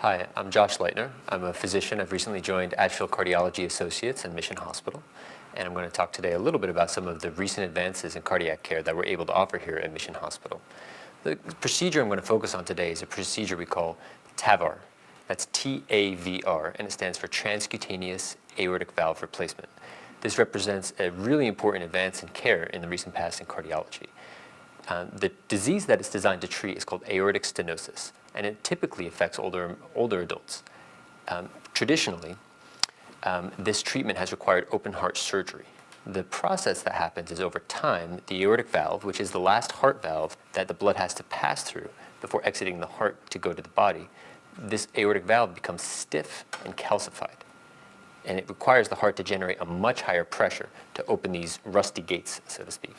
Hi, I'm Josh Leitner. I'm a physician. I've recently joined Asheville Cardiology Associates and Mission Hospital, and I'm going to talk today a little bit about some of the recent advances in cardiac care that we're able to offer here at Mission Hospital. The procedure I'm going to focus on today is a procedure we call TAVR. That's TAVR, and it stands for Transcutaneous Aortic Valve Replacement. This represents a really important advance in care in the recent past in cardiology. The disease that it's designed to treat is called aortic stenosis, and it typically affects older adults. Traditionally, this treatment has required open heart surgery. The process that happens is over time, the aortic valve, which is the last heart valve that the blood has to pass through before exiting the heart to go to the body, this aortic valve becomes stiff and calcified. And it requires the heart to generate a much higher pressure to open these rusty gates, so to speak.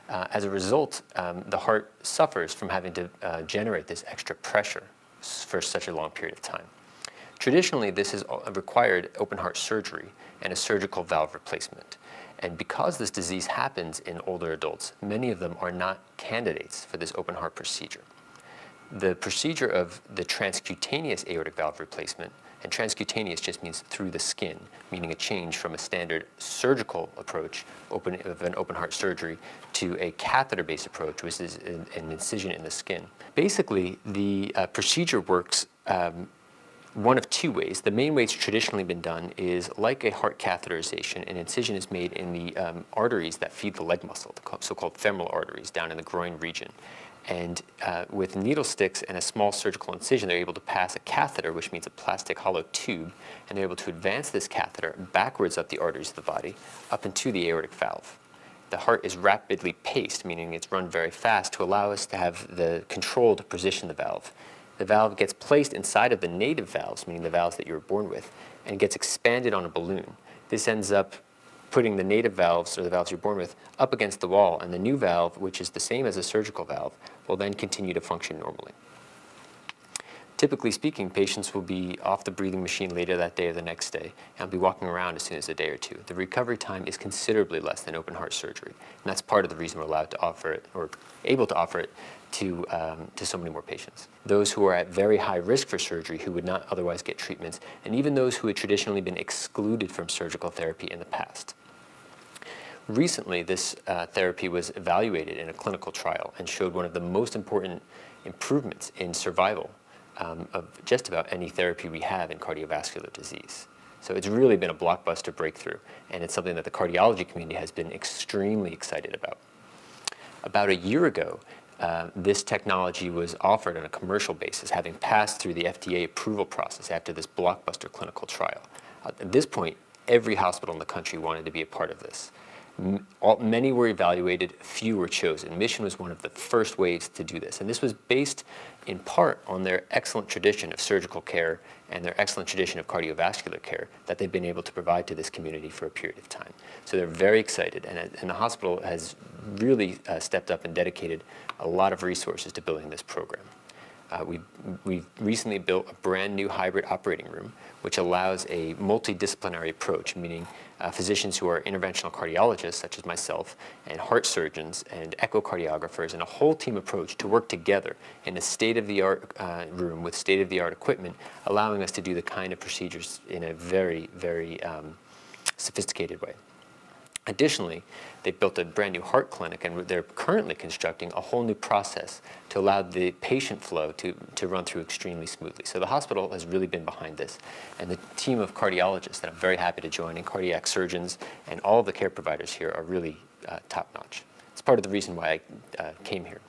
As a result, the heart suffers from having to generate this extra pressure for such a long period of time. Traditionally, this has required open heart surgery and a surgical valve replacement. And because this disease happens in older adults, many of them are not candidates for this open heart procedure. The procedure of the transcutaneous aortic valve replacement, and transcutaneous just means through the skin, meaning a change from a standard surgical approach of an open heart surgery to a catheter-based approach, which is an incision in the skin. Basically, the procedure works one of two ways. The main way it's traditionally been done is like a heart catheterization. An incision is made in the arteries that feed the leg muscle, the so-called femoral arteries down in the groin region. And with needle sticks and a small surgical incision, they're able to pass a catheter, which means a plastic hollow tube, and they're able to advance this catheter backwards up the arteries of the body, up into the aortic valve. The heart is rapidly paced, meaning it's run very fast, to allow us to have the control to position the valve. The valve gets placed inside of the native valves, meaning the valves that you were born with, and gets expanded on a balloon. This ends up putting the native valves, or the valves you're born with, up against the wall, and the new valve, which is the same as a surgical valve, will then continue to function normally. Typically speaking, patients will be off the breathing machine later that day or the next day, and will be walking around as soon as a day or two. The recovery time is considerably less than open heart surgery, and that's part of the reason we're allowed to offer it, or able to offer it, to so many more patients. Those who are at very high risk for surgery, who would not otherwise get treatments, and even those who had traditionally been excluded from surgical therapy in the past. Recently, this therapy was evaluated in a clinical trial and showed one of the most important improvements in survival of just about any therapy we have in cardiovascular disease. So it's really been a blockbuster breakthrough, and it's something that the cardiology community has been extremely excited about. About a year ago, this technology was offered on a commercial basis, having passed through the FDA approval process after this blockbuster clinical trial. At this point, every hospital in the country wanted to be a part of this. Many were evaluated, few were chosen. Mission was one of the first waves to do this, and this was based in part on their excellent tradition of surgical care and their excellent tradition of cardiovascular care that they've been able to provide to this community for a period of time. So they're very excited, and the hospital has really stepped up and dedicated a lot of resources to building this program. We've recently built a brand new hybrid operating room, which allows a multidisciplinary approach, meaning physicians who are interventional cardiologists, such as myself, and heart surgeons and echocardiographers, and a whole team approach to work together in a state-of-the-art room with state-of-the-art equipment, allowing us to do the kind of procedures in a very, very sophisticated way. Additionally, they built a brand new heart clinic, and they're currently constructing a whole new process to allow the patient flow to run through extremely smoothly. So the hospital has really been behind this, and the team of cardiologists that I'm very happy to join, and cardiac surgeons, and all of the care providers here are really top-notch. It's part of the reason why I came here.